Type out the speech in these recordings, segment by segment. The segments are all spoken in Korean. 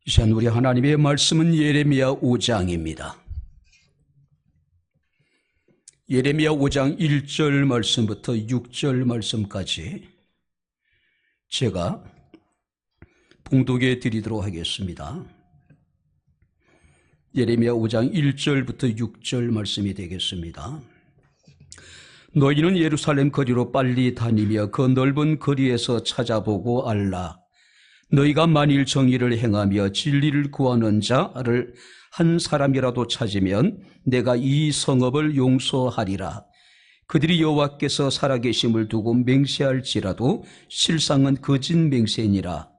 이 시간 우리 하나님의 말씀은 예레미야 5장입니다. 예레미야 5장 1절 말씀부터 6절 말씀까지 제가 봉독해 드리도록 하겠습니다. 예레미야 5장 1절부터 6절 말씀이 되겠습니다. 너희는 예루살렘 거리로 빨리 다니며 그 넓은 거리에서 찾아보고 알라. 너희가 만일 정의를 행하며 진리를 구하는 자를 한 사람이라도 찾으면 내가 이 성읍을 용서하리라. 그들이 여호와께서 살아계심을 두고 맹세할지라도 실상은 거짓 맹세니라.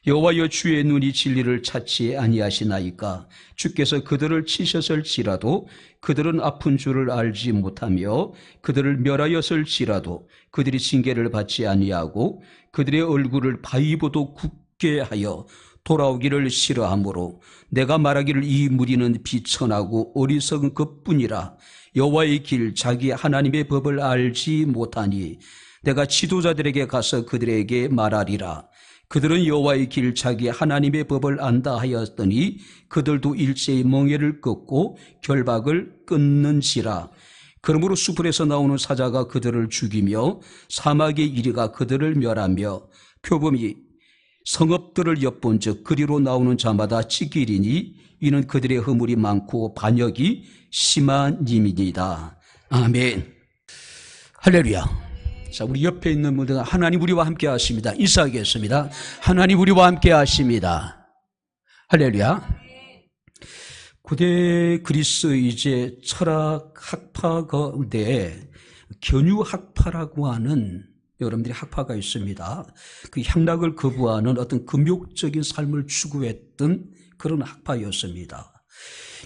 여호와여 주의 눈이 진리를 찾지 아니하시나이까. 주께서 그들을 치셨을지라도 그들은 아픈 줄을 알지 못하며 그들을 멸하였을지라도 그들이 징계를 받지 아니하고 그들의 얼굴을 바위보도 굳게 하여 돌아오기를 싫어하므로 내가 말하기를 이 무리는 비천하고 어리석은 것뿐이라. 여호와의 길 자기 하나님의 법을 알지 못하니 내가 지도자들에게 가서 그들에게 말하리라. 그들은 여호와의 길 자기 하나님의 법을 안다 하였더니 그들도 일제히 멍에를 꺾고 결박을 끊는지라. 그러므로 수풀에서 나오는 사자가 그들을 죽이며 사막의 이리가 그들을 멸하며 표범이 성읍들을 엿본즉 그리로 나오는 자마다 찌기리니 이는 그들의 허물이 많고 반역이 심한 님이니이다. 아멘. 할렐루야. 자, 우리 옆에 있는 분들 하나님 우리와 함께 하십니다. 인사하겠습니다. 하나님 우리와 함께 하십니다. 할렐루야. 고대 그리스 이제 철학 학파 가운데 견유학파라고 하는 여러분들이 학파가 있습니다. 그 향락을 거부하는 어떤 금욕적인 삶을 추구했던 그런 학파였습니다.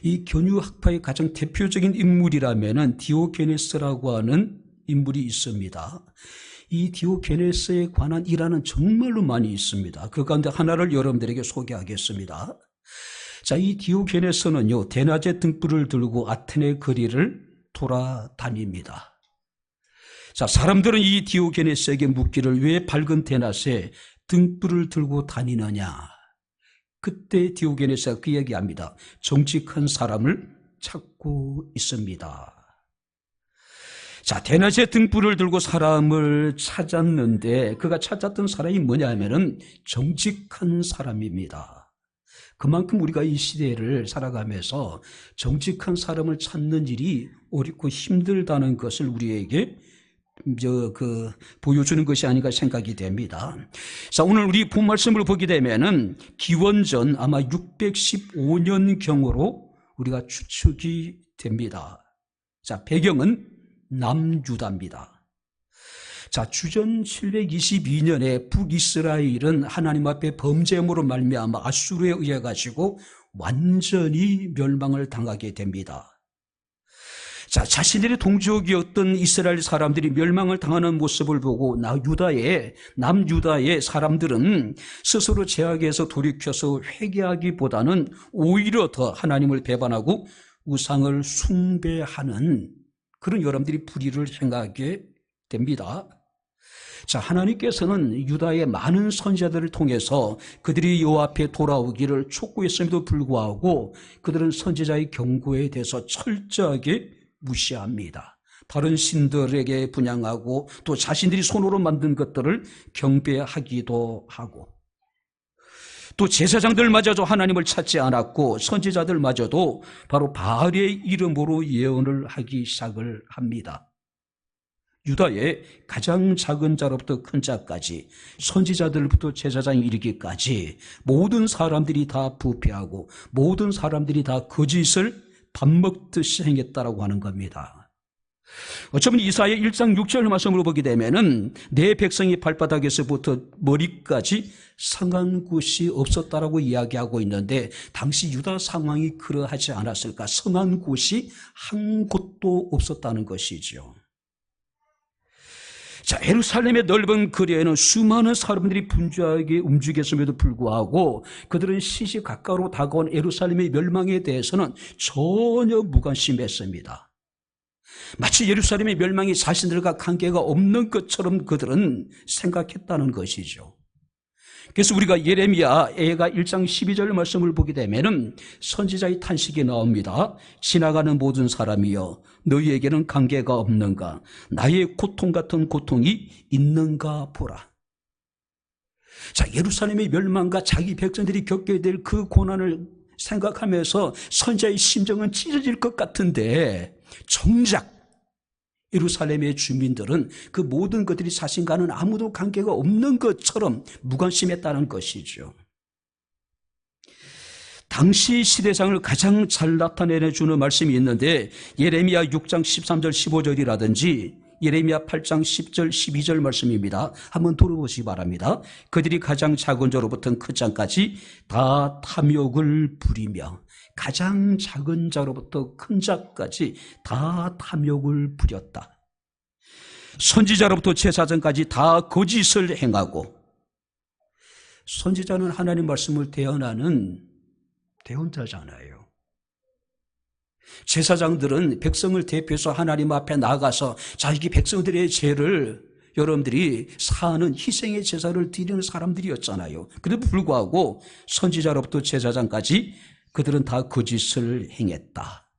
이 견유학파의 가장 대표적인 인물이라면은 디오게네스라고 하는 인물이 있습니다. 이 디오게네스에 관한 일화는 정말로 많이 있습니다. 그 가운데 하나를 여러분들에게 소개하겠습니다. 자, 이 디오게네스는요, 대낮에 등불을 들고 아테네 거리를 돌아다닙니다. 자, 사람들은 이 디오게네스에게 묻기를 왜 밝은 대낮에 등불을 들고 다니느냐. 그때 디오게네스가 그 얘기합니다. 정직한 사람을 찾고 있습니다. 자, 대낮에 등불을 들고 사람을 찾았는데 그가 찾았던 사람이 뭐냐면은 정직한 사람입니다. 그만큼 우리가 이 시대를 살아가면서 정직한 사람을 찾는 일이 어렵고 힘들다는 것을 우리에게 보여주는 것이 아닌가 생각이 됩니다. 자, 오늘 우리 본 말씀을 보게 되면은 기원전 아마 615년경으로 우리가 추측이 됩니다. 자, 배경은 남유다입니다. 자, 주전 722년에 북이스라엘은 하나님 앞에 범죄함으로 말미암아 아수르에 의해 가지고 완전히 멸망을 당하게 됩니다. 자, 자신들의 동족이었던 이스라엘 사람들이 멸망을 당하는 모습을 보고 남유다의 사람들은 스스로 죄악에서 돌이켜서 회개하기보다는 오히려 더 하나님을 배반하고 우상을 숭배하는 그런 여러분들이 불의를 행하게 됩니다. 자, 하나님께서는 유다의 많은 선지자들을 통해서 그들이 여호와 앞에 돌아오기를 촉구했음에도 불구하고 그들은 선지자의 경고에 대해서 철저하게 무시합니다. 다른 신들에게 분향하고 또 자신들이 손으로 만든 것들을 경배하기도 하고 또 제사장들마저도 하나님을 찾지 않았고 선지자들마저도 바로 바알의 이름으로 예언을 하기 시작을 합니다. 유다의 가장 작은 자로부터 큰 자까지 선지자들부터 제사장에 이르기까지 모든 사람들이 다 부패하고 모든 사람들이 다 거짓을 밥 먹듯이 행했다라고 하는 겁니다. 어쩌면 이사야 1장 6절 말씀으로 보게 되면은 내 백성이 발바닥에서부터 머리까지 상한 곳이 없었다라고 이야기하고 있는데 당시 유다 상황이 그러하지 않았을까? 성한 곳이 한 곳도 없었다는 것이죠. 자, 예루살렘의 넓은 거리에는 수많은 사람들이 분주하게 움직였음에도 불구하고 그들은 시시각각으로 다가온 예루살렘의 멸망에 대해서는 전혀 무관심했습니다. 마치 예루살렘의 멸망이 자신들과 관계가 없는 것처럼 그들은 생각했다는 것이죠. 그래서 우리가 예레미야가 1장 12절 말씀을 보게 되면은 선지자의 탄식이 나옵니다. 지나가는 모든 사람이여 너희에게는 관계가 없는가? 나의 고통 같은 고통이 있는가 보라. 자, 예루살렘의 멸망과 자기 백성들이 겪게 될 그 고난을 생각하면서 선지자의 심정은 찢어질 것 같은데 정작 예루살렘의 주민들은 그 모든 것들이 자신과는 아무도 관계가 없는 것처럼 무관심했다는 것이죠. 당시 시대상을 가장 잘 나타내주는 말씀이 있는데 예레미야 6장 13절 15절이라든지 예레미야 8장 10절 12절 말씀입니다. 한번 들어보시기 바랍니다. 그들이 가장 작은 자로부터 큰 자까지 다 탐욕을 부리며 가장 작은 자로부터 큰 자까지 다 탐욕을 부렸다. 선지자로부터 제사장까지 다 거짓을 행하고, 선지자는 하나님 말씀을 대언하는 대언자잖아요. 제사장들은 백성을 대표해서 하나님 앞에 나가서 자기 백성들의 죄를 여러분들이 사는 희생의 제사를 드리는 사람들이었잖아요. 그래도 불구하고 선지자로부터 제사장까지 그들은 다 거짓을 행했다.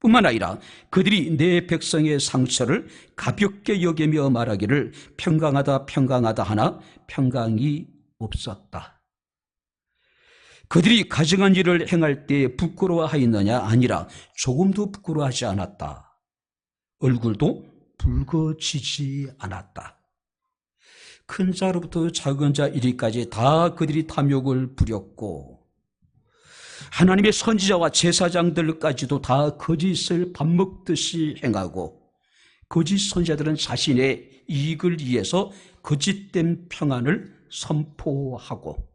뿐만 아니라 그들이 내 백성의 상처를 가볍게 여기며 말하기를 평강하다 평강하다 하나 평강이 없었다. 그들이 가증한 일을 행할 때 부끄러워하였느냐? 아니라 조금도 부끄러워하지 않았다. 얼굴도 붉어지지 않았다. 큰 자로부터 작은 자 이리까지 다 그들이 탐욕을 부렸고, 하나님의 선지자와 제사장들까지도 다 거짓을 밥 먹듯이 행하고, 거짓 선지자들은 자신의 이익을 위해서 거짓된 평안을 선포하고,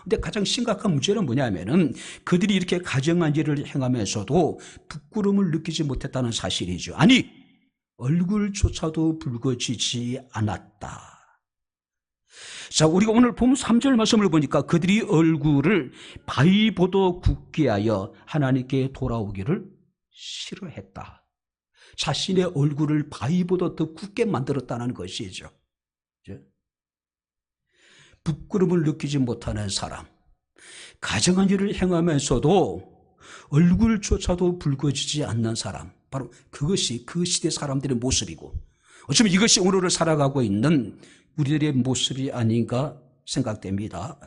근데 가장 심각한 문제는 뭐냐면은 그들이 이렇게 가증한 일을 행하면서도 부끄러움을 느끼지 못했다는 사실이죠. 아니, 얼굴조차도 붉어지지 않았다. 자, 우리가 오늘 본 3절 말씀을 보니까 그들이 얼굴을 바위보다 굳게 하여 하나님께 돌아오기를 싫어했다. 자신의 얼굴을 바위보다 더 굳게 만들었다는 것이죠. 부끄러움을 느끼지 못하는 사람, 가증한 일을 행하면서도 얼굴조차도 붉어지지 않는 사람, 바로 그것이 그 시대 사람들의 모습이고, 어쩌면 이것이 오늘을 살아가고 있는 우리들의 모습이 아닌가 생각됩니다.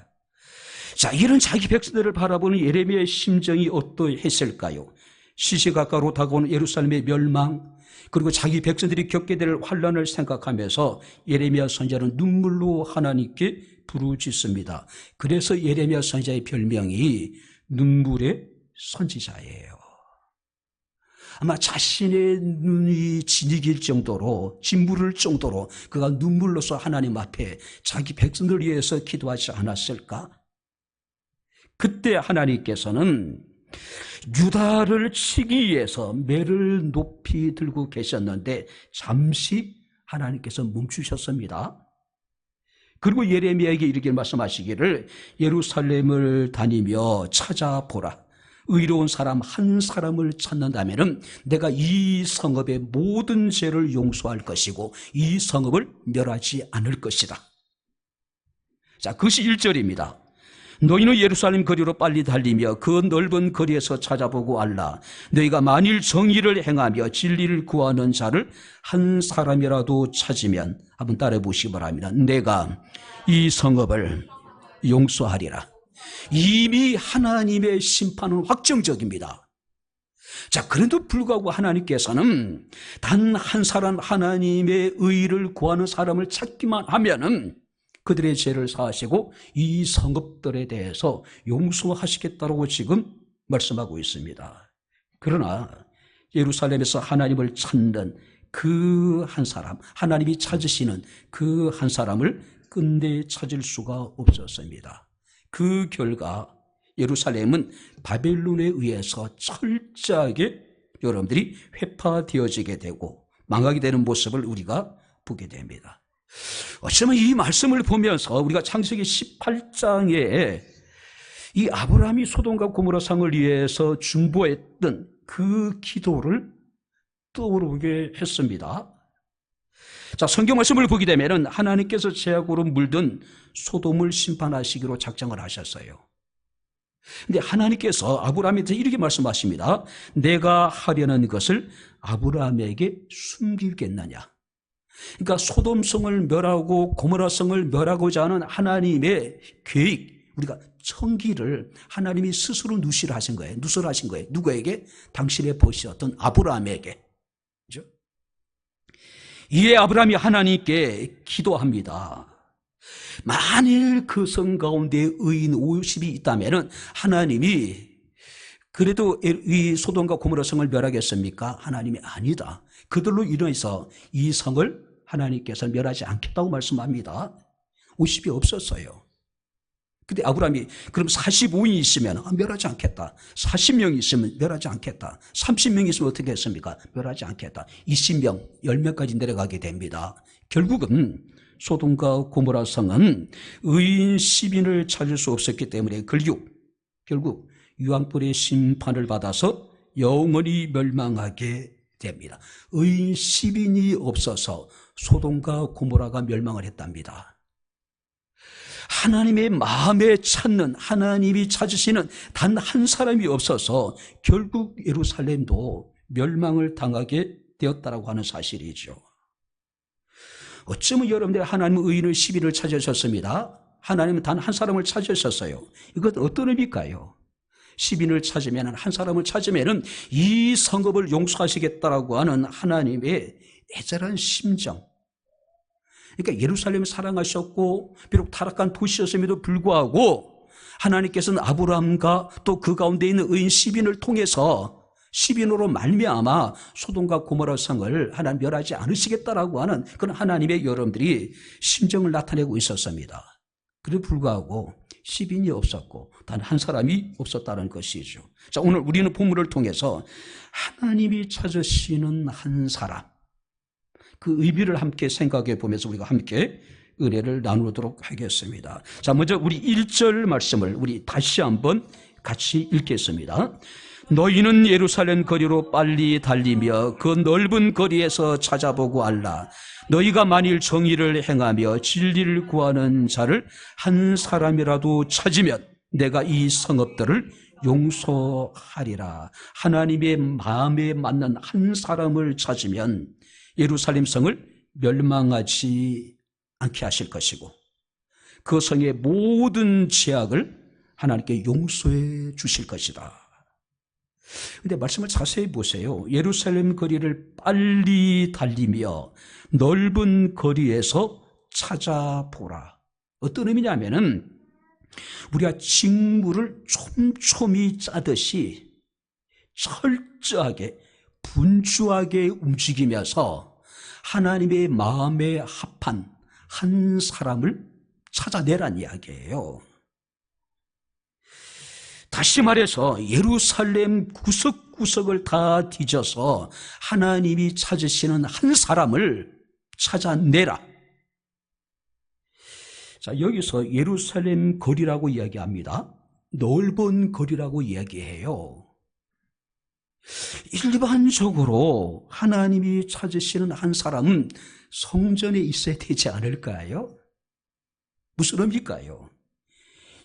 자, 이런 자기 백성들을 바라보는 예레미야의 심정이 어떠했을까요? 시시각각으로 다가오는 예루살렘의 멸망, 그리고 자기 백성들이 겪게 될 환난을 생각하면서 예레미야 선지자는 눈물로 하나님께 부르짖습니다. 그래서 예레미야 선지자의 별명이 눈물의 선지자예요. 아마 자신의 눈이 진익일 정도로, 짓무를 정도로 그가 눈물로서 하나님 앞에 자기 백성들을 위해서 기도하지 않았을까? 그때 하나님께서는 유다를 치기 위해서 매를 높이 들고 계셨는데 잠시 하나님께서 멈추셨습니다. 그리고 예레미야에게 이렇게 말씀하시기를 예루살렘을 다니며 찾아보라. 의로운 사람 한 사람을 찾는다면 내가 이 성읍의 모든 죄를 용서할 것이고 이 성읍을 멸하지 않을 것이다. 자, 그것이 1절입니다. 너희는 예루살렘 거리로 빨리 달리며 그 넓은 거리에서 찾아보고 알라. 너희가 만일 정의를 행하며 진리를 구하는 자를 한 사람이라도 찾으면, 한번 따라해 보시기 바랍니다. 내가 이 성읍을 용서하리라. 이미 하나님의 심판은 확정적입니다. 자, 그래도 불구하고 하나님께서는 단 한 사람, 하나님의 의를 구하는 사람을 찾기만 하면은 그들의 죄를 사하시고 이 성읍들에 대해서 용서하시겠다고 지금 말씀하고 있습니다. 그러나 예루살렘에서 하나님을 찾는 그 한 사람, 하나님이 찾으시는 그 한 사람을 끝내 찾을 수가 없었습니다. 그 결과 예루살렘은 바벨론에 의해서 철저하게 여러분들이 회파되어지게 되고 망하게 되는 모습을 우리가 보게 됩니다. 어쩌면 이 말씀을 보면서 우리가 창세기 18장에 이 아브라함이 소돔과 고모라 성을 위해서 중보했던 그 기도를 떠오르게 했습니다. 자, 성경 말씀을 보게 되면은 하나님께서 죄악으로 물든 소돔을 심판하시기로 작정을 하셨어요. 근데 하나님께서 아브라함한테 이렇게 말씀하십니다. 내가 하려는 것을 아브라함에게 숨기겠느냐. 그러니까 소돔성을 멸하고 고모라성을 멸하고자 하는 하나님의 계획, 우리가 청기를 하나님이 스스로 누설하신 거예요. 누구에게? 당신의 보시었던 아브라함에게. 그죠? 이에 아브라함이 하나님께 기도합니다. 만일 그 성 가운데 의인 50이 있다면 하나님이 그래도 이 소돔과 고모라 성을 멸하겠습니까? 하나님이 아니다. 그들로 인해서 이 성을 하나님께서 멸하지 않겠다고 말씀합니다. 50이 없었어요. 근데 아브라함이 그럼 45인이 있으면 멸하지 않겠다. 40명이 있으면 멸하지 않겠다. 30명이 있으면 어떻게 했습니까? 멸하지 않겠다. 20명, 10명까지 내려가게 됩니다. 결국은 소돔과 고모라 성은 의인 10인을 찾을 수 없었기 때문에 결국 유황불의 심판을 받아서 영원히 멸망하게 됩니다. 의인 10인이 없어서 소돔과 고모라가 멸망을 했답니다. 하나님의 마음에 찾는, 하나님이 찾으시는 단 한 사람이 없어서 결국 예루살렘도 멸망을 당하게 되었다라고 하는 사실이죠. 어쩌면 여러분들 하나님은 의인을 10인을 찾으셨습니다. 하나님은 단 한 사람을 찾으셨어요. 이것 어떤 의미일까요? 10인을 찾으면, 한 사람을 찾으면 이 성읍을 용서하시겠다라고 하는 하나님의 애절한 심정. 그러니까 예루살렘을 사랑하셨고 비록 타락한 도시였음에도 불구하고 하나님께서는 아브라함과 또 그 가운데 있는 의인 10인을 통해서 10인으로 말미암아 소돔과 고모라 성을 하나님 멸하지 않으시겠다라고 하는 그런 하나님의 여러분들이 심정을 나타내고 있었습니다. 그래도 불구하고 10인이 없었고 단 한 사람이 없었다는 것이죠. 자, 오늘 우리는 본문을 통해서 하나님이 찾으시는 한 사람, 그 의미를 함께 생각해 보면서 우리가 함께 은혜를 나누도록 하겠습니다. 자, 먼저 우리 1절 말씀을 우리 다시 한번 같이 읽겠습니다. 너희는 예루살렘 거리로 빨리 달리며 그 넓은 거리에서 찾아보고 알라. 너희가 만일 정의를 행하며 진리를 구하는 자를 한 사람이라도 찾으면 내가 이 성읍들을 용서하리라. 하나님의 마음에 맞는 한 사람을 찾으면 예루살렘 성을 멸망하지 않게 하실 것이고 그 성의 모든 죄악을 하나님께 용서해 주실 것이다. 그런데 말씀을 자세히 보세요. 예루살렘 거리를 빨리 달리며 넓은 거리에서 찾아보라. 어떤 의미냐면은 우리가 직무를 촘촘히 짜듯이 철저하게 분주하게 움직이면서 하나님의 마음에 합한 한 사람을 찾아내란 이야기예요. 다시 말해서 예루살렘 구석구석을 다 뒤져서 하나님이 찾으시는 한 사람을 찾아내라. 자, 여기서 예루살렘 거리라고 이야기합니다. 넓은 거리라고 이야기해요. 일반적으로 하나님이 찾으시는 한 사람은 성전에 있어야 되지 않을까요? 무슨 의미일까요?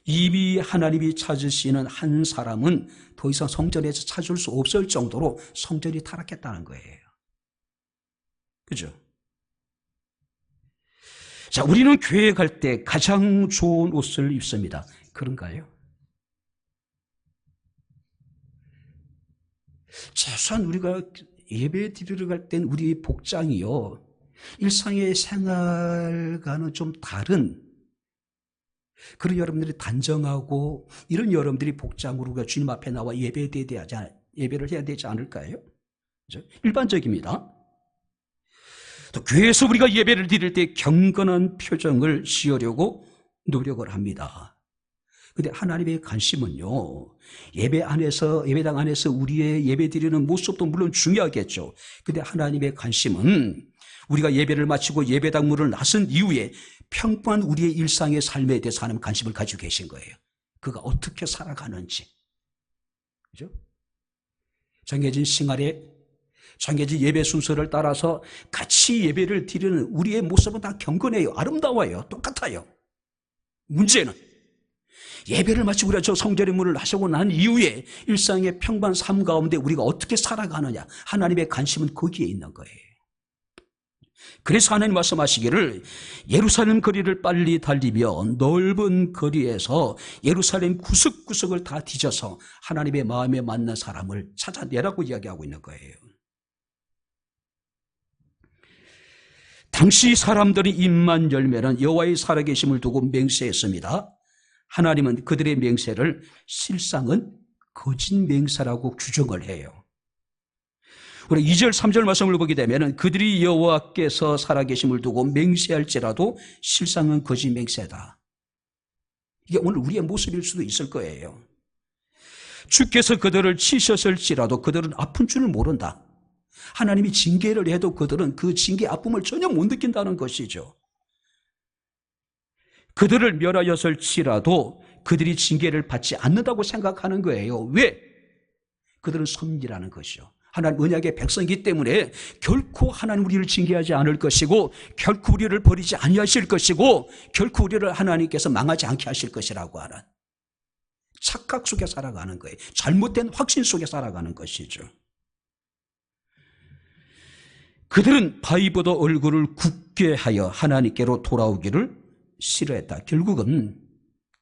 이미 하나님이 찾으시는 한 사람은 더 이상 성전에서 찾을 수 없을 정도로 성전이 타락했다는 거예요. 그죠? 자, 우리는 교회 갈 때 가장 좋은 옷을 입습니다. 그런가요? 최소한 우리가 예배 드리러 갈 땐 우리 복장이요, 일상의 생활과는 좀 다른 그런 여러분들이 단정하고 이런 여러분들이 복장으로 주님 앞에 나와 예배를 해야 되지 않을까요? 그렇죠? 일반적입니다. 또 교회에서 우리가 예배를 드릴 때 경건한 표정을 지으려고 노력을 합니다. 그런데 하나님의 관심은요, 예배당 안에서 우리의 예배 드리는 모습도 물론 중요하겠죠. 그런데 하나님의 관심은 우리가 예배를 마치고 예배당 문을 나선 이후에 평범한 우리의 일상의 삶에 대해서 하나님 관심을 가지고 계신 거예요. 그가 어떻게 살아가는지. 그죠? 정해진 생활에 정해진 예배 순서를 따라서 같이 예배를 드리는 우리의 모습은 다 경건해요. 아름다워요. 똑같아요. 문제는 예배를 마치고 우리가 저 성전의 문을 하시고 난 이후에 일상의 평범한 삶 가운데 우리가 어떻게 살아가느냐, 하나님의 관심은 거기에 있는 거예요. 그래서 하나님 말씀하시기를 예루살렘 거리를 빨리 달리며 넓은 거리에서 예루살렘 구석구석을 다 뒤져서 하나님의 마음에 맞는 사람을 찾아내라고 이야기하고 있는 거예요. 당시 사람들이 입만 열면은 여호와의 살아계심을 두고 맹세했습니다. 하나님은 그들의 맹세를 실상은 거짓 맹세라고 규정을 해요. 우리 2절 3절 말씀을 보게 되면 그들이 여호와께서 살아계심을 두고 맹세할지라도 실상은 거짓 맹세다. 이게 오늘 우리의 모습일 수도 있을 거예요. 주께서 그들을 치셨을지라도 그들은 아픈 줄을 모른다. 하나님이 징계를 해도 그들은 그 징계 아픔을 전혀 못 느낀다는 것이죠. 그들을 멸하였을지라도 그들이 징계를 받지 않는다고 생각하는 거예요. 왜? 그들은 선민이라는 것이죠. 하나님 언약의 백성이기 때문에 결코 하나님 우리를 징계하지 않을 것이고 결코 우리를 버리지 아니하실 것이고 결코 우리를 하나님께서 망하지 않게 하실 것이라고 하는 착각 속에 살아가는 거예요. 잘못된 확신 속에 살아가는 것이죠. 그들은 바위보다 얼굴을 굳게 하여 하나님께로 돌아오기를 싫어했다. 결국은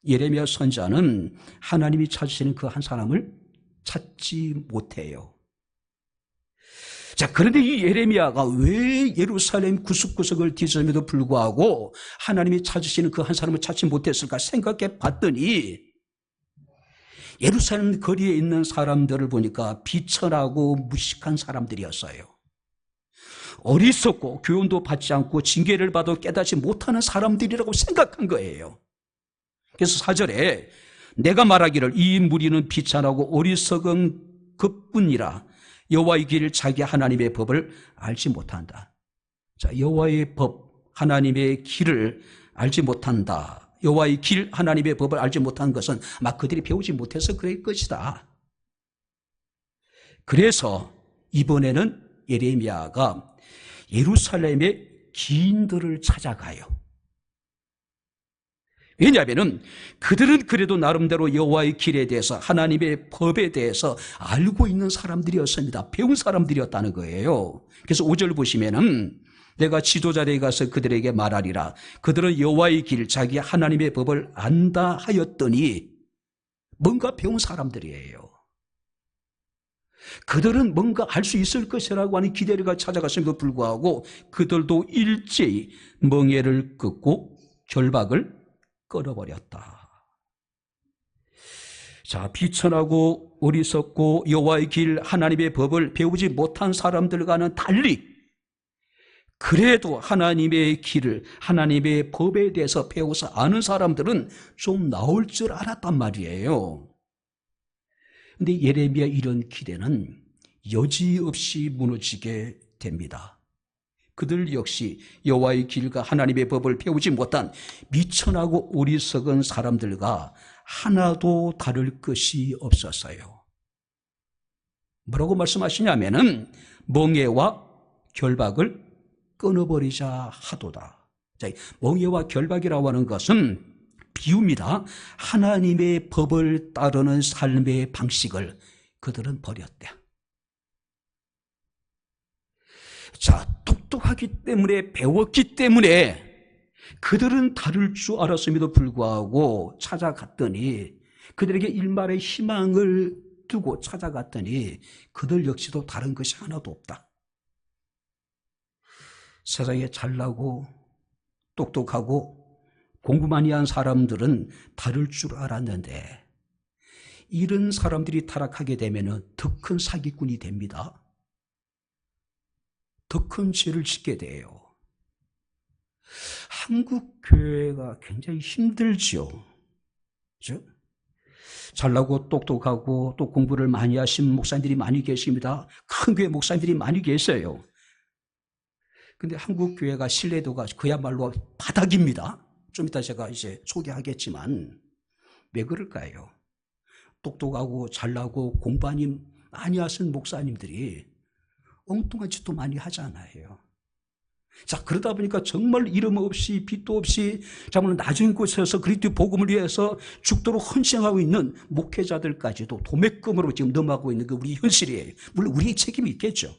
예레미야 선지자는 하나님이 찾으시는 그 한 사람을 찾지 못해요. 자, 그런데 이 예레미야가 왜 예루살렘 구석구석을 뒤졌음에도 불구하고 하나님이 찾으시는 그 한 사람을 찾지 못했을까 생각해 봤더니 예루살렘 거리에 있는 사람들을 보니까 비천하고 무식한 사람들이었어요. 어리석고 교훈도 받지 않고 징계를 받아 깨닫지 못하는 사람들이라고 생각한 거예요. 그래서 4절에 내가 말하기를 이 무리는 비천하고 어리석은 그뿐이라 여호와의 길 자기 하나님의 법을 알지 못한다. 자, 여호와의 법 하나님의 길을 알지 못한다. 여호와의 길 하나님의 법을 알지 못한 것은 아마 그들이 배우지 못해서 그럴 것이다. 그래서 이번에는 예레미야가 예루살렘의 기인들을 찾아가요. 왜냐하면 그들은 그래도 나름대로 여호와의 길에 대해서 하나님의 법에 대해서 알고 있는 사람들이었습니다. 배운 사람들이었다는 거예요. 그래서 5절 보시면은 내가 지도자들에게 가서 그들에게 말하리라. 그들은 여호와의 길 자기 하나님의 법을 안다 하였더니 뭔가 배운 사람들이에요. 그들은 뭔가 알 수 있을 것이라고 하는 기대를 찾아갔음에도 불구하고 그들도 일제히 멍에를 긋고 결박을 끊어버렸다. 자, 비천하고 어리석고 여호와의 길 하나님의 법을 배우지 못한 사람들과는 달리 그래도 하나님의 길을 하나님의 법에 대해서 배워서 아는 사람들은 좀 나올 줄 알았단 말이에요. 그런데 예레미야 이런 기대는 여지없이 무너지게 됩니다. 그들 역시 여호와의 길과 하나님의 법을 배우지 못한 미천하고 어리석은 사람들과 하나도 다를 것이 없었어요. 뭐라고 말씀하시냐면은 멍에와 결박을 끊어버리자 하도다. 자, 멍에와 결박이라고 하는 것은 비유입니다. 하나님의 법을 따르는 삶의 방식을 그들은 버렸대. 자, 똑똑하기 때문에 배웠기 때문에 그들은 다를 줄 알았음에도 불구하고 찾아갔더니 그들에게 일말의 희망을 두고 찾아갔더니 그들 역시도 다른 것이 하나도 없다. 세상에 잘나고 똑똑하고 공부 많이 한 사람들은 다를 줄 알았는데 이런 사람들이 타락하게 되면 더 큰 사기꾼이 됩니다. 더 큰 죄를 짓게 돼요. 한국 교회가 굉장히 힘들죠. 그렇죠? 잘나고 똑똑하고 또 공부를 많이 하신 목사님들이 많이 계십니다. 큰 교회 목사님들이 많이 계세요. 근데 한국 교회가 신뢰도가 그야말로 바닥입니다. 좀 이따 제가 이제 소개하겠지만 왜 그럴까요? 똑똑하고 잘나고 공부 많이 하신 목사님들이 엉뚱한 짓도 많이 하잖아요. 자, 그러다 보니까 정말 이름 없이 빛도 없이 정말 낮은 곳에서 그리스도의 복음을 위해서 죽도록 헌신하고 있는 목회자들까지도 도매금으로 지금 넘어가고 있는 게 우리 현실이에요. 물론 우리의 책임이 있겠죠.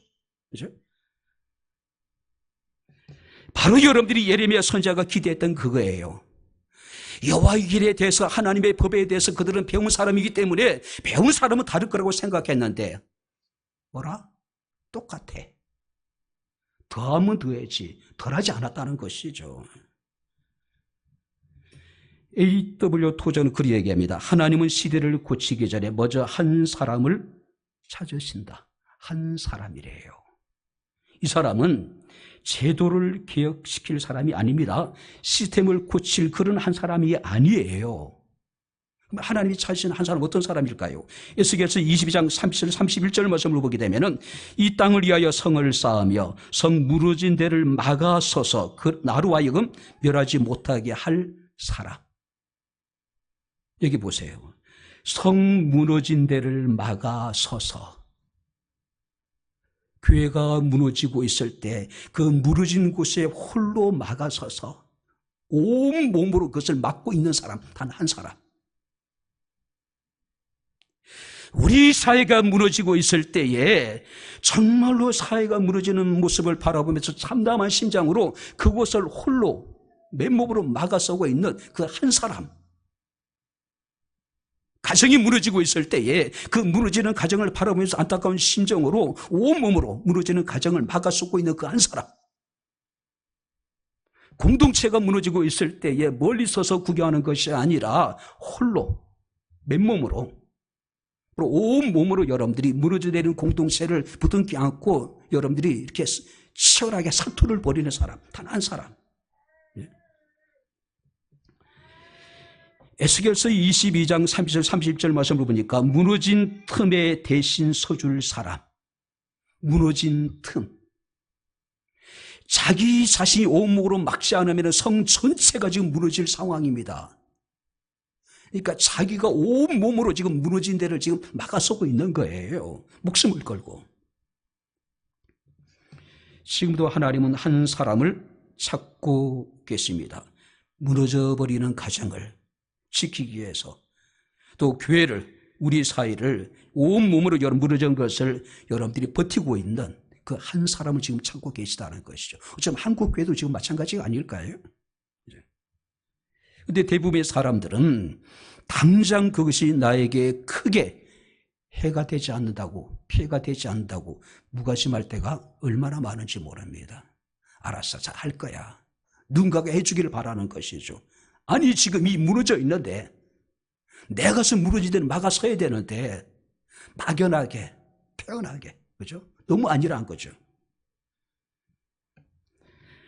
그죠? 바로 여러분들이 예레미야 선지자가 기대했던 그거예요. 여호와의 길에 대해서, 하나님의 법에 대해서 그들은 배운 사람이기 때문에 배운 사람은 다를 거라고 생각했는데 뭐라? 똑같아. 더하면 더해지 덜하지 않았다는 것이죠. A.W. 토저는 그리 얘기합니다. 하나님은 시대를 고치기 전에 먼저 한 사람을 찾으신다. 한 사람이래요. 이 사람은 제도를 개혁시킬 사람이 아닙니다. 시스템을 고칠 그런 한 사람이 아니에요. 하나님이 찾으신 한 사람은 어떤 사람일까요? 에스겔서 22장 30절 31절 말씀을 보게 되면은 이 땅을 위하여 성을 쌓으며 성 무너진 데를 막아서서 그 나로 하여금 멸하지 못하게 할 사람. 여기 보세요. 성 무너진 데를 막아서서 교회가 무너지고 있을 때 그 무너진 곳에 홀로 막아서서 온 몸으로 그것을 막고 있는 사람, 단 한 사람. 우리 사회가 무너지고 있을 때에 정말로 사회가 무너지는 모습을 바라보면서 참담한 심장으로 그곳을 홀로 맨몸으로 막아서고 있는 그 한 사람. 가정이 무너지고 있을 때에 그 무너지는 가정을 바라보면서 안타까운 심정으로 온몸으로 무너지는 가정을 막아서고 있는 그 한 사람. 공동체가 무너지고 있을 때에 멀리 서서 구경하는 것이 아니라 홀로 맨몸으로 온몸으로 여러분들이 무너져내는 공동체를 부둥켜 안고 여러분들이 이렇게 치열하게 사투를 벌이는 사람, 단 한 사람. 에스겔서 22장 30절 30절 말씀을 보니까 무너진 틈에 대신 서줄 사람. 무너진 틈. 자기 자신이 온몸으로 막지 않으면 성 전체가 지금 무너질 상황입니다. 그러니까 자기가 온몸으로 지금 무너진 데를 지금 막아서고 있는 거예요. 목숨을 걸고. 지금도 하나님은 한 사람을 찾고 계십니다. 무너져버리는 가정을 지키기 위해서, 또 교회를, 우리 사회를 온몸으로 무너진 것을 여러분들이 버티고 있는 그 한 사람을 지금 찾고 계시다는 것이죠. 어쩌면 한국 교회도 지금 마찬가지가 아닐까요? 그런데 대부분의 사람들은 당장 그것이 나에게 크게 해가 되지 않는다고, 피해가 되지 않는다고 무관심할 때가 얼마나 많은지 모릅니다. 알았어, 잘 할 거야. 누군가가 해주기를 바라는 것이죠. 아니, 지금 이 무너져 있는데 내 것은 무너지든 막아서야 되는데 막연하게, 표현하게, 그죠? 너무 아니라는 거죠.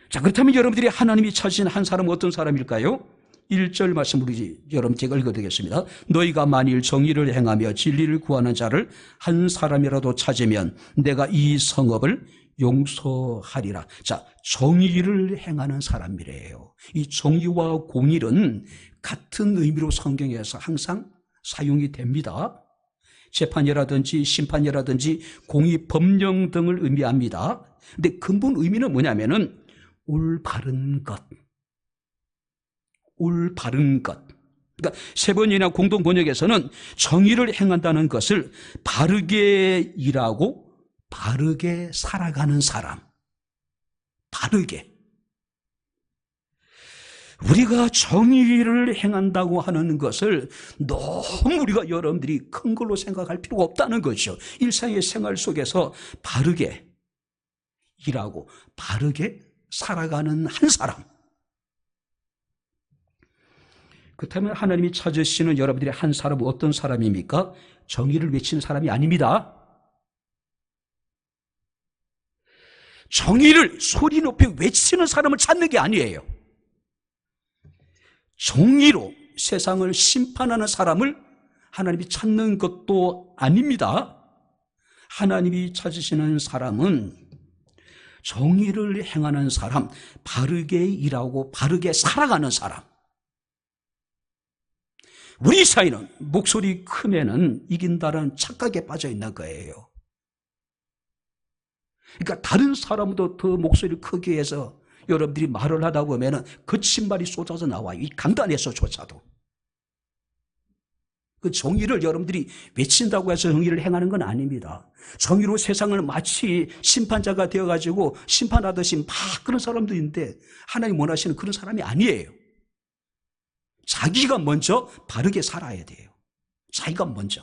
자, 그렇다면 여러분들이 하나님이 찾으신 한 사람은 어떤 사람일까요? 1절 말씀 우리 여러분 제가 읽어드리겠습니다. 너희가 만일 정의를 행하며 진리를 구하는 자를 한 사람이라도 찾으면 내가 이 성읍을 용서하리라. 자, 정의를 행하는 사람이래요. 이 정의와 공의는 같은 의미로 성경에서 항상 사용이 됩니다. 재판이라든지 심판이라든지 공의, 법령 등을 의미합니다. 근데 근본 의미는 뭐냐면은 올바른 것. 올바른 것. 그러니까 세 번이나 공동 번역에서는 정의를 행한다는 것을 바르게 일하고 바르게 살아가는 사람. 바르게. 우리가 정의를 행한다고 하는 것을 너무 우리가 여러분들이 큰 걸로 생각할 필요가 없다는 거죠. 일상의 생활 속에서 바르게 일하고 바르게 살아가는 한 사람. 그렇다면 하나님이 찾으시는 여러분들의 한 사람은 어떤 사람입니까? 정의를 외치는 사람이 아닙니다. 정의를 소리 높이 외치는 사람을 찾는 게 아니에요. 정의로 세상을 심판하는 사람을 하나님이 찾는 것도 아닙니다. 하나님이 찾으시는 사람은 정의를 행하는 사람, 바르게 일하고 바르게 살아가는 사람. 우리 사회는 목소리 크면은 이긴다는 착각에 빠져 있는 거예요. 그러니까 다른 사람보다 더 목소리를 크게 해서 여러분들이 말을 하다 보면은 거친 말이 쏟아져 나와요. 이 간단해서조차도. 그 정의를 여러분들이 외친다고 해서 정의를 행하는 건 아닙니다. 정의로 세상을 마치 심판자가 되어가지고 심판하듯이 막 그런 사람도 있는데 하나님 원하시는 그런 사람이 아니에요. 자기가 먼저 바르게 살아야 돼요. 자기가 먼저.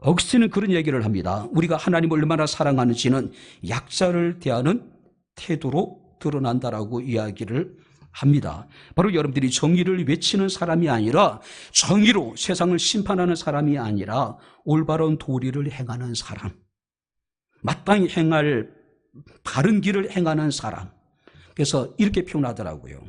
어거스틴은 그런 얘기를 합니다. 우리가 하나님을 얼마나 사랑하는지는 약자를 대하는 태도로 드러난다라고 이야기를 합니다. 바로 여러분들이 정의를 외치는 사람이 아니라 정의로 세상을 심판하는 사람이 아니라 올바른 도리를 행하는 사람, 마땅히 행할 바른 길을 행하는 사람. 그래서 이렇게 표현하더라고요.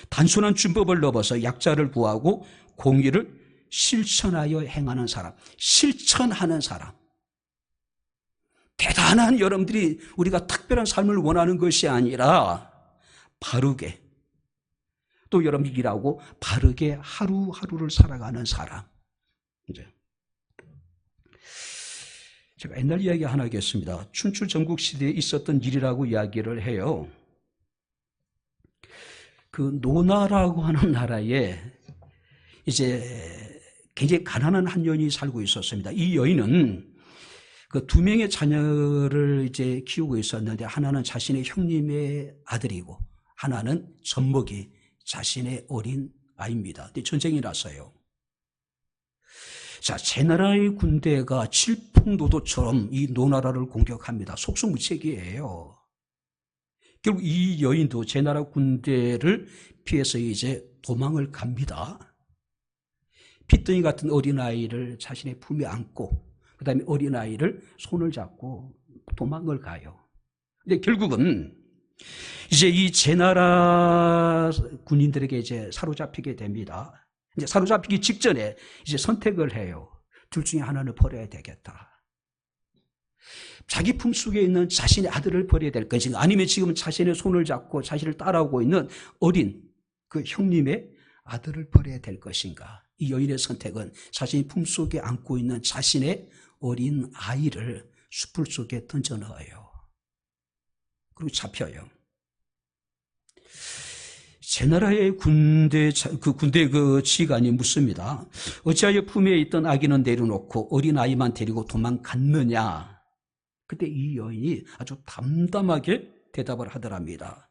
단순한 준법을 넘어서 약자를 구하고 공의를 실천하여 행하는 사람, 실천하는 사람. 대단한 여러분들이 우리가 특별한 삶을 원하는 것이 아니라 바르게 또 여러분이 일하고 바르게 하루하루를 살아가는 사람. 이제 제가 옛날 이야기 하나 하겠습니다. 춘추 전국 시대에 있었던 일이라고 이야기를 해요. 그 노나라고 하는 나라에 이제 굉장히 가난한 한 여인이 살고 있었습니다. 이 여인은 그 두 명의 자녀를 이제 키우고 있었는데 하나는 자신의 형님의 아들이고 하나는 젖먹이 자신의 어린 아이입니다. 근데 전쟁이 났어요. 자, 제 나라의 군대가 질풍노도처럼 이 노나라를 공격합니다. 속수무책이에요. 결국 이 여인도 제 나라 군대를 피해서 이제 도망을 갑니다. 핏덩이 같은 어린아이를 자신의 품에 안고 그 다음에 어린아이를 손을 잡고 도망을 가요. 근데 결국은 이제 이 제나라 군인들에게 이제 사로잡히게 됩니다. 이제 사로잡히기 직전에 이제 선택을 해요. 둘 중에 하나는 버려야 되겠다. 자기 품속에 있는 자신의 아들을 버려야 될 것인가, 아니면 지금 자신의 손을 잡고 자신을 따라오고 있는 어린 그 형님의 아들을 버려야 될 것인가. 이 여인의 선택은 자신이 품속에 안고 있는 자신의 어린 아이를 숯불 속에 던져 넣어요. 그리고 잡혀요. 제 나라의 군대 그 지휘관이 묻습니다. 어찌하여 품에 있던 아기는 내려놓고 어린 아이만 데리고 도망갔느냐. 그때 이 여인이 아주 담담하게 대답을 하더랍니다.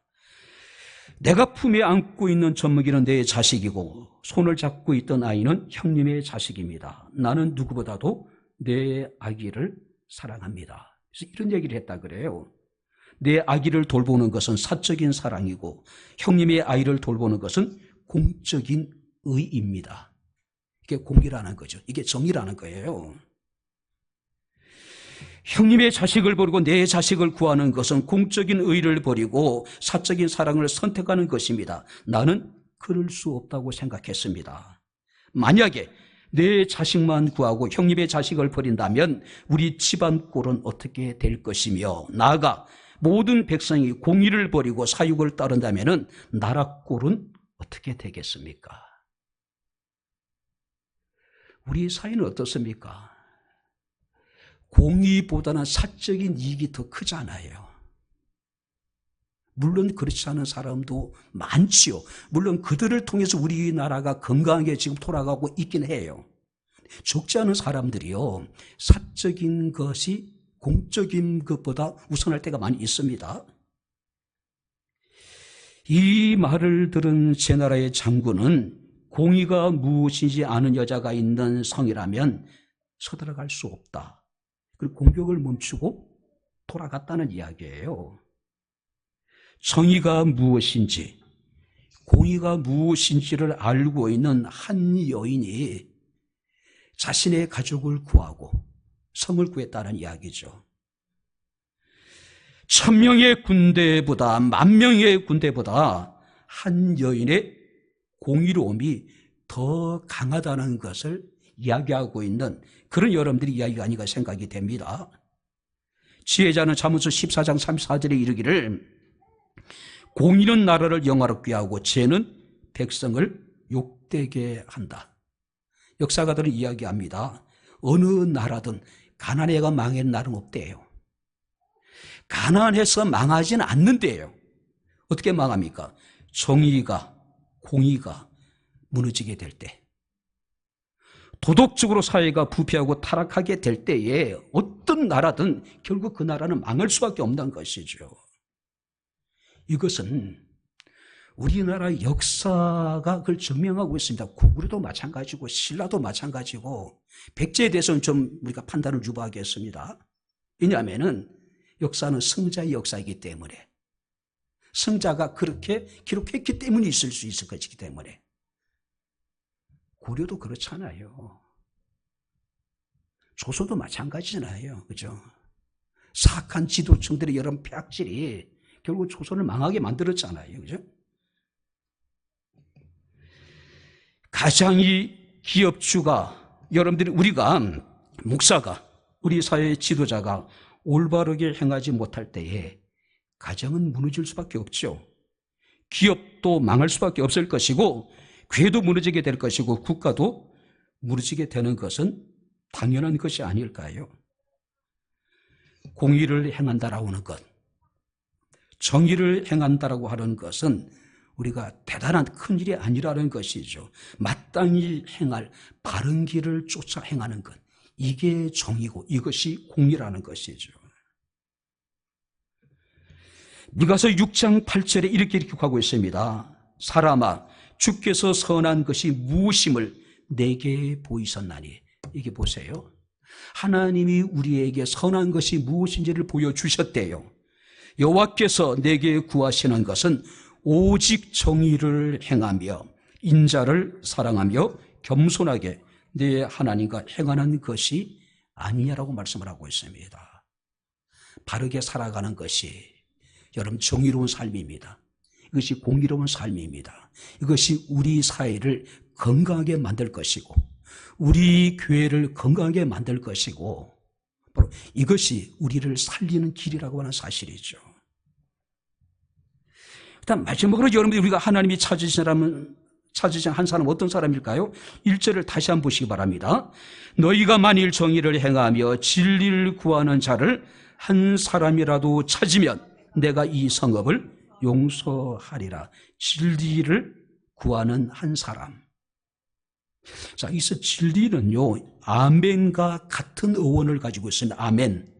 내가 품에 안고 있는 젖먹이는 내 자식이고 손을 잡고 있던 아이는 형님의 자식입니다. 나는 누구보다도 내 아기를 사랑합니다. 그래서 이런 얘기를 했다 그래요. 내 아기를 돌보는 것은 사적인 사랑이고 형님의 아이를 돌보는 것은 공적인 의입니다. 이게 공의라는 거죠. 이게 정의라는 거예요. 형님의 자식을 버리고 내 자식을 구하는 것은 공적인 의를 버리고 사적인 사랑을 선택하는 것입니다. 나는 그럴 수 없다고 생각했습니다. 만약에 내 자식만 구하고 형님의 자식을 버린다면 우리 집안 꼴은 어떻게 될 것이며, 나아가 모든 백성이 공의를 버리고 사육을 따른다면 나라 꼴은 어떻게 되겠습니까? 우리 사회는 어떻습니까? 공의보다는 사적인 이익이 더 크잖아요. 물론 그렇지 않은 사람도 많지요. 물론 그들을 통해서 우리나라가 건강하게 지금 돌아가고 있긴 해요. 적지 않은 사람들이요, 사적인 것이 공적인 것보다 우선할 때가 많이 있습니다. 이 말을 들은 제 나라의 장군은 공의가 무엇인지 아는 여자가 있는 성이라면 서들어갈 수 없다. 그리고 공격을 멈추고 돌아갔다는 이야기예요. 정의가 무엇인지, 공의가 무엇인지를 알고 있는 한 여인이 자신의 가족을 구하고 성을 구했다는 이야기죠. 1000명의 군대보다, 10,000명의 군대보다 한 여인의 공의로움이 더 강하다는 것을 이야기하고 있는 그런 여러분들의 이야기가 아닌가 생각이 됩니다. 지혜자는 잠언서 14장 34절에 이르기를 공의는 나라를 영화롭게 하고 죄는 백성을 욕되게 한다. 역사가들은 이야기합니다. 어느 나라든 가난해가 망하는 날은 없대요. 가난해서 망하지는 않는데요. 어떻게 망합니까? 정의가, 공의가 무너지게 될 때, 도덕적으로 사회가 부패하고 타락하게 될 때에 어떤 나라든 결국 그 나라는 망할 수밖에 없는 것이죠. 이것은 우리나라 역사가 그걸 증명하고 있습니다. 고구려도 마찬가지고 신라도 마찬가지고 백제에 대해서는 좀 우리가 판단을 유보하겠습니다. 왜냐하면 역사는 승자의 역사이기 때문에, 승자가 그렇게 기록했기 때문에 있을 수 있을 것이기 때문에. 고려도 그렇잖아요. 조선도 마찬가지잖아요. 그죠? 사악한 지도층들의 여러 폐악질이 결국 조선을 망하게 만들었잖아요. 그죠? 가장이 기업주가, 여러분들이, 우리가, 목사가, 우리 사회의 지도자가 올바르게 행하지 못할 때에 가정은 무너질 수밖에 없죠. 기업도 망할 수밖에 없을 것이고, 교회도 무너지게 될 것이고, 국가도 무너지게 되는 것은 당연한 것이 아닐까요? 공의를 행한다라고 하는 것, 정의를 행한다라고 하는 것은 우리가 대단한 큰 일이 아니라는 것이죠. 마땅히 행할 바른 길을 쫓아 행하는 것, 이게 정의고 이것이 공의라는 것이죠. 미가서 6장 8절에 이렇게 기록하고 있습니다. 사람아, 주께서 선한 것이 무엇임을 내게 보이셨나니. 이게 보세요. 하나님이 우리에게 선한 것이 무엇인지를 보여주셨대요. 여호와께서 내게 구하시는 것은 오직 정의를 행하며 인자를 사랑하며 겸손하게 내 하나님과 행하는 것이 아니냐라고 말씀을 하고 있습니다. 바르게 살아가는 것이 여러분 정의로운 삶입니다. 이것이 공의로운 삶입니다. 이것이 우리 사회를 건강하게 만들 것이고 우리 교회를 건강하게 만들 것이고 바로 이것이 우리를 살리는 길이라고 하는 사실이죠. 일단 마지막으로 여러분들이 우리가 하나님이 찾으신 한 사람은 어떤 사람일까요? 1절을 다시 한번 보시기 바랍니다. 너희가 만일 정의를 행하며 진리를 구하는 자를 한 사람이라도 찾으면 내가 이 성읍을 용서하리라. 진리를 구하는 한 사람. 자, 여기서 진리는요, 아멘과 같은 어원을 가지고 있습니다. 아멘.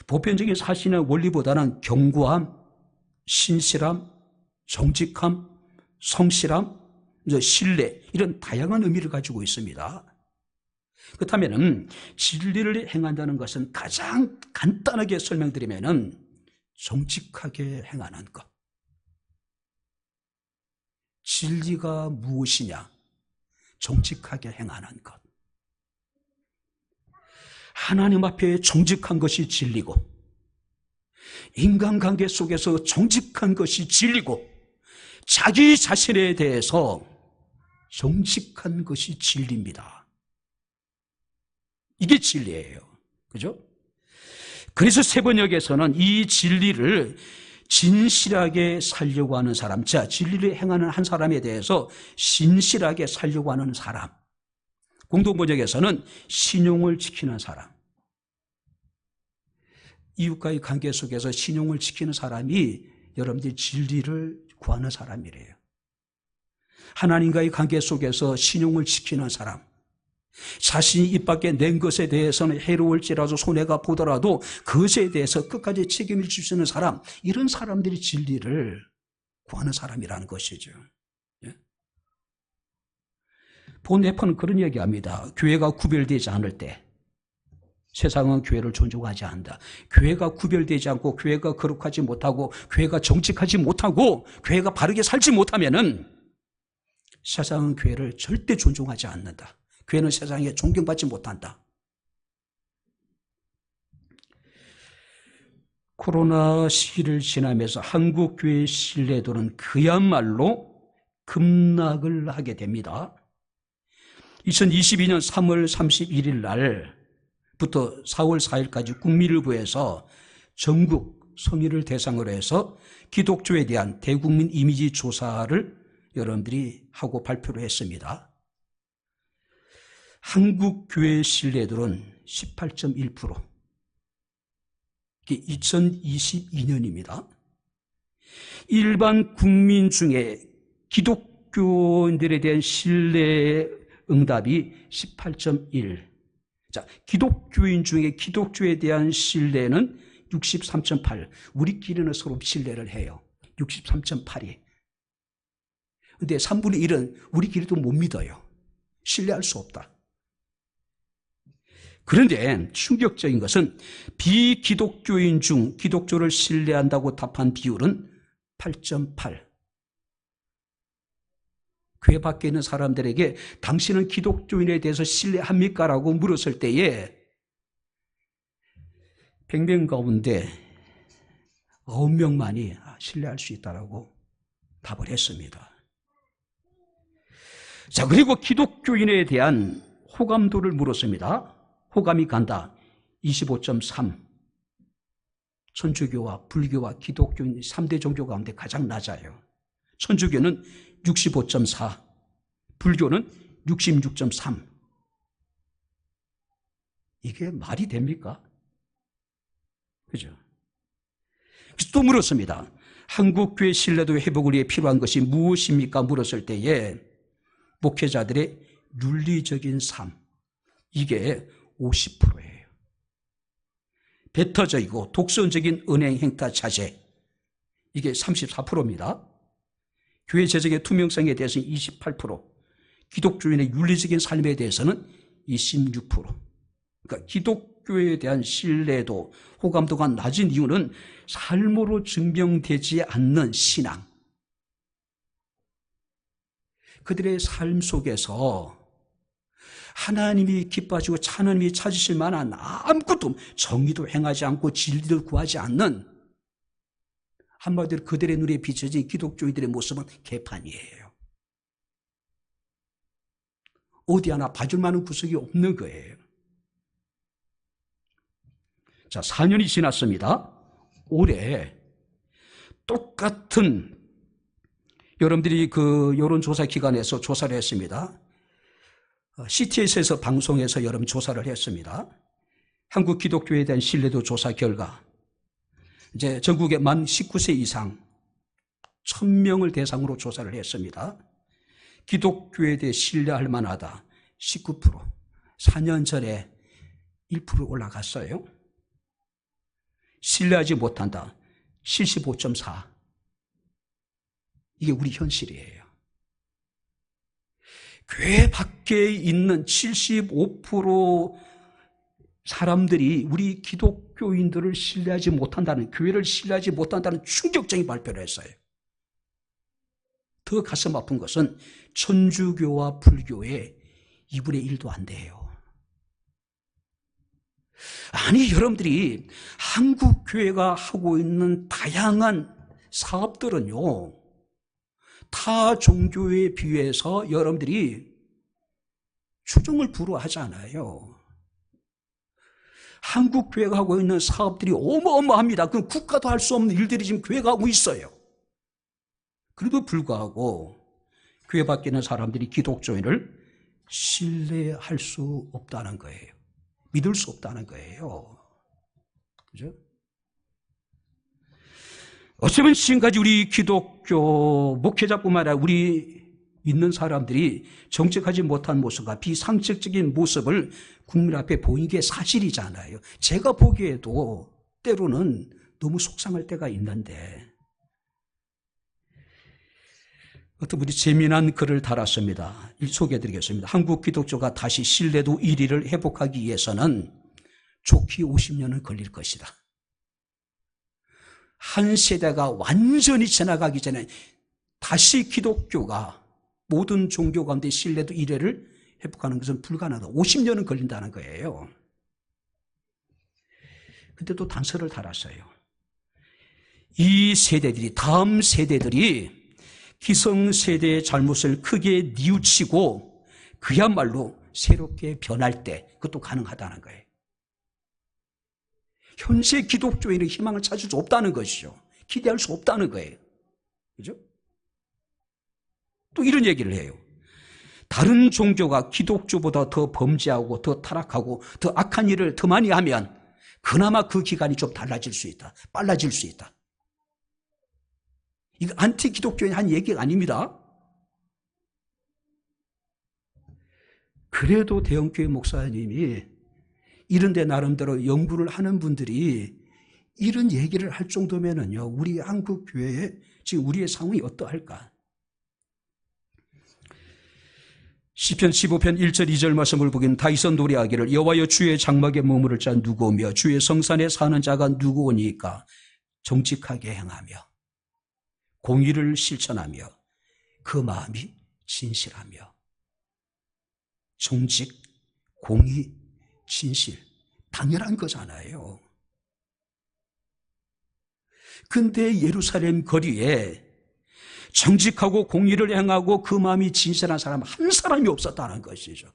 보편적인 사실이나 원리보다는 견고함, 신실함, 정직함, 성실함, 신뢰, 이런 다양한 의미를 가지고 있습니다. 그렇다면 진리를 행한다는 것은 가장 간단하게 설명드리면 정직하게 행하는 것. 진리가 무엇이냐? 정직하게 행하는 것. 하나님 앞에 정직한 것이 진리고 인간관계 속에서 정직한 것이 진리고 자기 자신에 대해서 정직한 것이 진리입니다. 이게 진리예요. 그죠? 그래서 세번역에서는 이 진리를 진실하게 살려고 하는 사람, 자, 진리를 행하는 한 사람에 대해서 신실하게 살려고 하는 사람, 공동번역에서는 신용을 지키는 사람, 이웃과의 관계 속에서 신용을 지키는 사람이 여러분들이 진리를 구하는 사람이래요. 하나님과의 관계 속에서 신용을 지키는 사람, 자신이 입 밖에 낸 것에 대해서는 해로울지라도 손해가 보더라도 그것에 대해서 끝까지 책임을 질 수 있는 사람, 이런 사람들이 진리를 구하는 사람이라는 것이죠. 예? 본네퍼는 그런 얘기합니다. 교회가 구별되지 않을 때 세상은 교회를 존중하지 않는다. 교회가 구별되지 않고 교회가 거룩하지 못하고 교회가 정직하지 못하고 교회가 바르게 살지 못하면은 세상은 교회를 절대 존중하지 않는다. 교회는 세상에 존경받지 못한다. 코로나 시기를 지나면서 한국 교회의 신뢰도는 그야말로 급락을 하게 됩니다. 2022년 3월 31일 날부터 4월 4일까지 국민일보에서 전국 서민을 대상으로 해서 기독교에 대한 대국민 이미지 조사를 여러분들이 하고 발표를 했습니다. 한국 교회 신뢰도는 18.1%. 이게 2022년입니다. 일반 국민 중에 기독교인들에 대한 신뢰 응답이 18.1. 자, 기독교인 중에 기독교에 대한 신뢰는 63.8. 우리끼리는 서로 신뢰를 해요. 63.8이. 근데 3분의 1은 우리끼리도 못 믿어요. 신뢰할 수 없다. 그런데 충격적인 것은 비기독교인 중 기독교를 신뢰한다고 답한 비율은 8.8. 교회 밖에 있는 사람들에게 당신은 기독교인에 대해서 신뢰합니까? 라고 물었을 때에 100명 가운데 9명만이 신뢰할 수 있다라고 답을 했습니다. 자, 그리고 기독교인에 대한 호감도를 물었습니다. 호감이 간다. 25.3. 천주교와 불교와 기독교인 3대 종교 가운데 가장 낮아요. 천주교는 65.4. 불교는 66.3. 이게 말이 됩니까? 그죠? 또 물었습니다. 한국교회 신뢰도 회복을 위해 필요한 것이 무엇입니까? 물었을 때에 목회자들의 윤리적인 삶, 이게 50%예요. 배타적이고 독선적인 은행 행타 자제, 이게 34%입니다. 교회 재정의 투명성에 대해서는 28%, 기독교인의 윤리적인 삶에 대해서는 26%. 그러니까 기독교에 대한 신뢰도, 호감도가 낮은 이유는 삶으로 증명되지 않는 신앙. 그들의 삶 속에서 하나님이 기뻐하시고 하나님이 찾으실 만한 아무것도 정의도 행하지 않고 진리를 구하지 않는, 한마디로 그들의 눈에 비춰진 기독교인들의 모습은 개판이에요. 어디 하나 봐줄 만한 구석이 없는 거예요. 자, 4년이 지났습니다. 올해 똑같은, 여러분들이 그 여론조사 기관에서 조사를 했습니다. CTS에서 방송에서 여러분 조사를 했습니다. 한국 기독교에 대한 신뢰도 조사 결과, 이제 전국에 만 19세 이상 1000명을 대상으로 조사를 했습니다. 기독교에 대해 신뢰할 만하다 19%. 4년 전에 1% 올라갔어요. 신뢰하지 못한다 75.4. 이게 우리 현실이에요. 교회 밖에 있는 75% 사람들이 우리 기독교인들을 신뢰하지 못한다는, 교회를 신뢰하지 못한다는 충격적인 발표를 했어요. 더 가슴 아픈 것은 천주교와 불교의 2분의 1도 안 돼요. 아니, 여러분들이 한국 교회가 하고 있는 다양한 사업들은요, 타 종교에 비해서 여러분들이 추종을 불허하잖아요. 한국 교회가 하고 있는 사업들이 어마어마합니다. 그 국가도 할 수 없는 일들이 지금 교회가 하고 있어요. 그래도 불구하고 교회 밖에 있는 사람들이 기독교인을 신뢰할 수 없다는 거예요. 믿을 수 없다는 거예요. 그죠? 어쩌면 지금까지 우리 기독교 목회자뿐만 아니라 우리 믿는 사람들이 정직하지 못한 모습과 비상식적인 모습을 국민 앞에 보인 게 사실이잖아요. 제가 보기에도 때로는 너무 속상할 때가 있는데, 어떤 분이 재미난 글을 달았습니다. 소개해드리겠습니다. 한국 기독교가 다시 신뢰도 1위를 회복하기 위해서는 좋게 50년은 걸릴 것이다. 한 세대가 완전히 지나가기 전에 다시 기독교가 모든 종교 가운데 신뢰도 1위를 회복하는 것은 불가능하다. 50년은 걸린다는 거예요. 근데 또 단서를 달았어요. 이 세대들이, 다음 세대들이 기성세대의 잘못을 크게 뉘우치고 그야말로 새롭게 변할 때 그것도 가능하다는 거예요. 현재 기독교에는 희망을 찾을 수 없다는 것이죠. 기대할 수 없다는 거예요. 그죠? 또 이런 얘기를 해요. 다른 종교가 기독교보다 더 범죄하고 더 타락하고 더 악한 일을 더 많이 하면 그나마 그 기간이 좀 달라질 수 있다. 빨라질 수 있다. 이거 안티 기독교의 한 얘기가 아닙니다. 그래도 대형교회 목사님이 이런 데 나름대로 연구를 하는 분들이 이런 얘기를 할 정도면은요, 우리 한국 교회에 지금 우리의 상황이 어떠할까? 시편 15편 1절 2절 말씀을 보긴 다윗은 노래하기를 여호와여 주의 장막에 머무를 자 누구오며 주의 성산에 사는 자가 누구오니까 정직하게 행하며 공의를 실천하며 그 마음이 진실하며. 정직, 공의, 진실 당연한 거잖아요. 근데 예루살렘 거리에 정직하고 공의를 행하고 그 마음이 진실한 사람 한 사람이 없었다는 것이죠.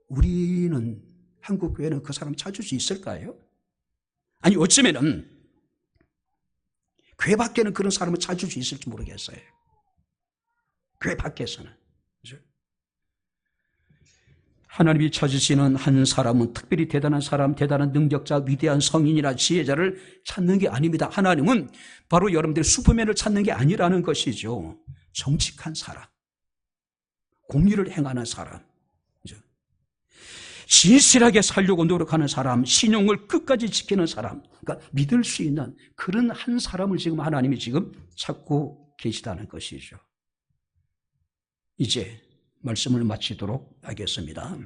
우리는 한국 교회는 그 사람 찾을 수 있을까요? 아니 어쩌면은 교회 밖에는 그런 사람을 찾을 수 있을지 모르겠어요. 교회 밖에서는. 그렇죠? 하나님이 찾으시는 한 사람은 특별히 대단한 사람, 대단한 능력자, 위대한 성인이나 지혜자를 찾는 게 아닙니다. 하나님은 바로 여러분들의 슈퍼맨을 찾는 게 아니라는 것이죠. 정직한 사람, 공의를 행하는 사람, 그렇죠? 진실하게 살려고 노력하는 사람, 신용을 끝까지 지키는 사람, 그러니까 믿을 수 있는 그런 한 사람을 지금 하나님이 지금 찾고 계시다는 것이죠. 이제 말씀을 마치도록 하겠습니다.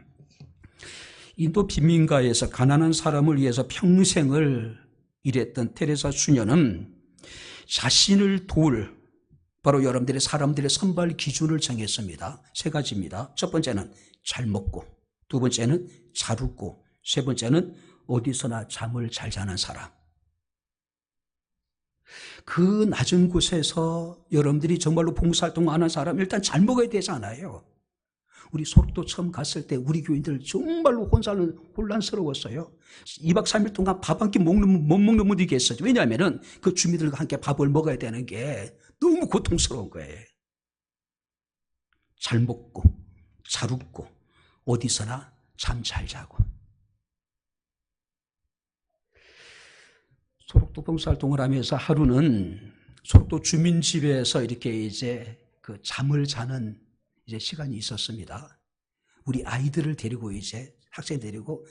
인도 빈민가에서 가난한 사람을 위해서 평생을 일했던 테레사 수녀는 자신을 도울 바로 여러분들의 사람들의 선발 기준을 정했습니다. 세 가지입니다. 첫 번째는 잘 먹고, 두 번째는 잘 웃고, 세 번째는 어디서나 잠을 잘 자는 사람. 그 낮은 곳에서 여러분들이 정말로 봉사활동하는 사람 일단 잘 먹어야 되잖아요. 우리 소록도 처음 갔을 때 우리 교인들 정말로 혼란스러웠어요. 2박 3일 동안 밥 한 끼 못 먹는 분들이 계셨죠. 왜냐하면 그 주민들과 함께 밥을 먹어야 되는 게 너무 고통스러운 거예요. 잘 먹고 잘 웃고 어디서나 잠 잘 자고. 소록도 봉사활동을 하면서 하루는 소록도 주민집에서 이렇게 이제 그 잠을 자는 이제 시간이 있었습니다. 우리 아이들을 데리고 이제 학생 데리고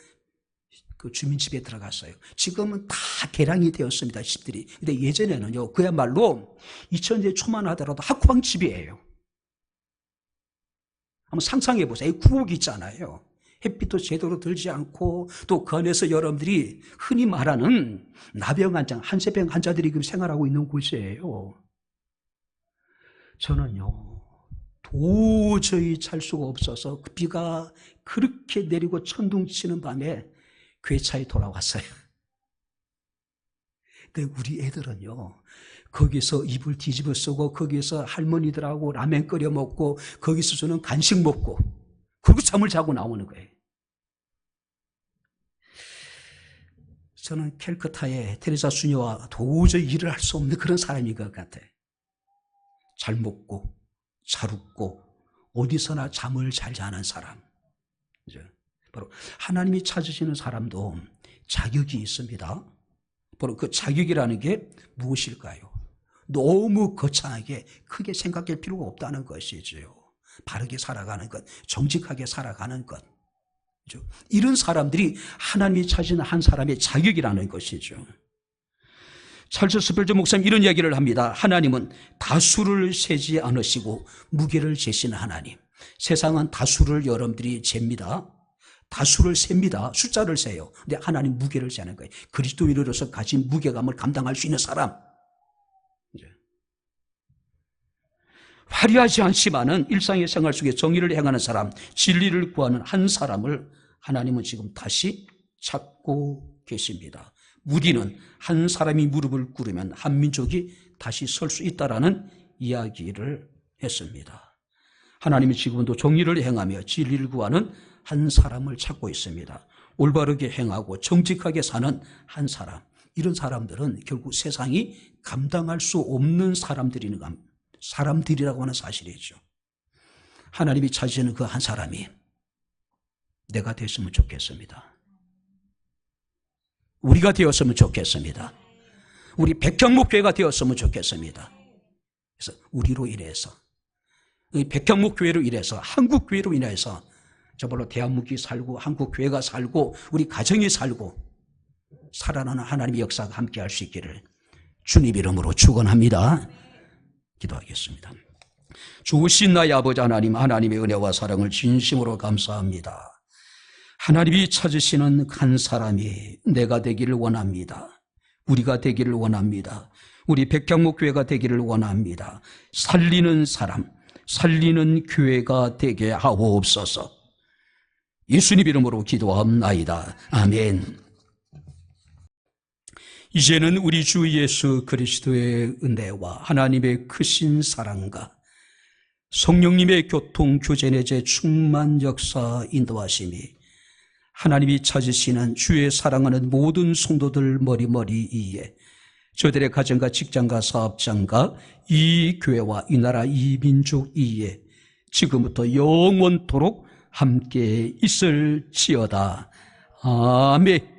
그 주민집에 들어갔어요. 지금은 다 개량이 되었습니다. 집들이. 근데 예전에는요, 그야말로 2000년대 초만 하더라도 학구방 집이에요. 한번 상상해 보세요. 구옥이 있잖아요. 햇빛도 제대로 들지 않고 또 그 안에서 여러분들이 흔히 말하는 나병 환자, 한세병 환자들이 지금 생활하고 있는 곳이에요. 저는요, 도저히 잘 수가 없어서 비가 그렇게 내리고 천둥치는 밤에 교회차에 돌아왔어요. 근데 우리 애들은요, 거기서 이불 뒤집어 쓰고 거기서 할머니들하고 라면 끓여 먹고 거기서 주는 간식 먹고 그리고 잠을 자고 나오는 거예요. 저는 캘커타의 테레사 수녀와 도저히 일을 할 수 없는 그런 사람인 것 같아요. 잘 먹고 잘 웃고 어디서나 잠을 잘 자는 사람. 바로 하나님이 찾으시는 사람도 자격이 있습니다. 바로 그 자격이라는 게 무엇일까요? 너무 거창하게 크게 생각할 필요가 없다는 것이죠. 바르게 살아가는 것, 정직하게 살아가는 것. 이런 사람들이 하나님이 찾으시는 한 사람의 자격이라는 것이죠. 찰스 스펠전 목사님 이런 이야기를 합니다. 하나님은 다수를 세지 않으시고 무게를 재시는 하나님. 세상은 다수를 여러분들이 잽니다. 다수를 셉니다. 숫자를 세요. 근데 하나님 무게를 재는 거예요. 그리스도인으로서 가진 무게감을 감당할 수 있는 사람. 화려하지 않지만은 일상의 생활 속에 정의를 행하는 사람, 진리를 구하는 한 사람을 하나님은 지금 다시 찾고 계십니다. 무디는 한 사람이 무릎을 꿇으면 한 민족이 다시 설 수 있다라는 이야기를 했습니다. 하나님이 지금도 정의를 행하며 진리를 구하는 한 사람을 찾고 있습니다. 올바르게 행하고 정직하게 사는 한 사람. 이런 사람들은 결국 세상이 감당할 수 없는 사람들인 겁니다. 사람들이라고 하는 사실이죠. 하나님이 찾으시는 그 한 사람이 내가 됐으면 좋겠습니다. 우리가 되었으면 좋겠습니다. 우리 백향목교회가 되었으면 좋겠습니다. 그래서 우리로 인해서, 이 백향목교회로 인해서, 한국교회로 인해서 저번로 대한민국이 살고 한국교회가 살고 우리 가정이 살고 살아나는 하나님의 역사가 함께 할 수 있기를 주님 이름으로 축원합니다. 기도하겠습니다. 좋으신 나의 아버지 하나님, 하나님의 은혜와 사랑을 진심으로 감사합니다. 하나님이 찾으시는 한 사람이 내가 되기를 원합니다. 우리가 되기를 원합니다. 우리 백향목교회가 되기를 원합니다. 살리는 사람, 살리는 교회가 되게 하옵소서. 예수님 이름으로 기도합나이다. 아멘. 이제는 우리 주 예수 그리스도의 은혜와 하나님의 크신 사랑과 성령님의 교통, 교제 내재 충만 역사 인도하심이 하나님이 찾으시는 주의 사랑하는 모든 성도들 머리머리 위에 저들의 가정과 직장과 사업장과 이 교회와 이 나라 이 민족 위에 지금부터 영원토록 함께 있을지어다. 아멘.